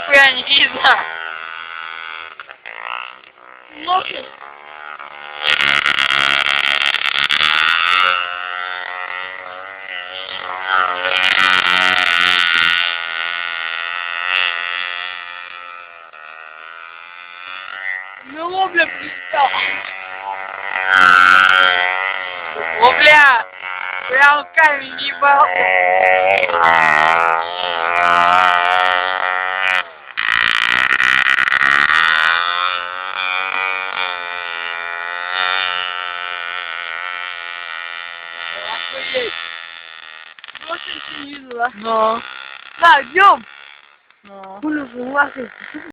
нихуя не видно. Ноги. Ну, бля, пристал. О, бля, прям камень ебал. Охуеть. Очень не видно, да? Ну, Да, идем. ну. Хули же, нахуй.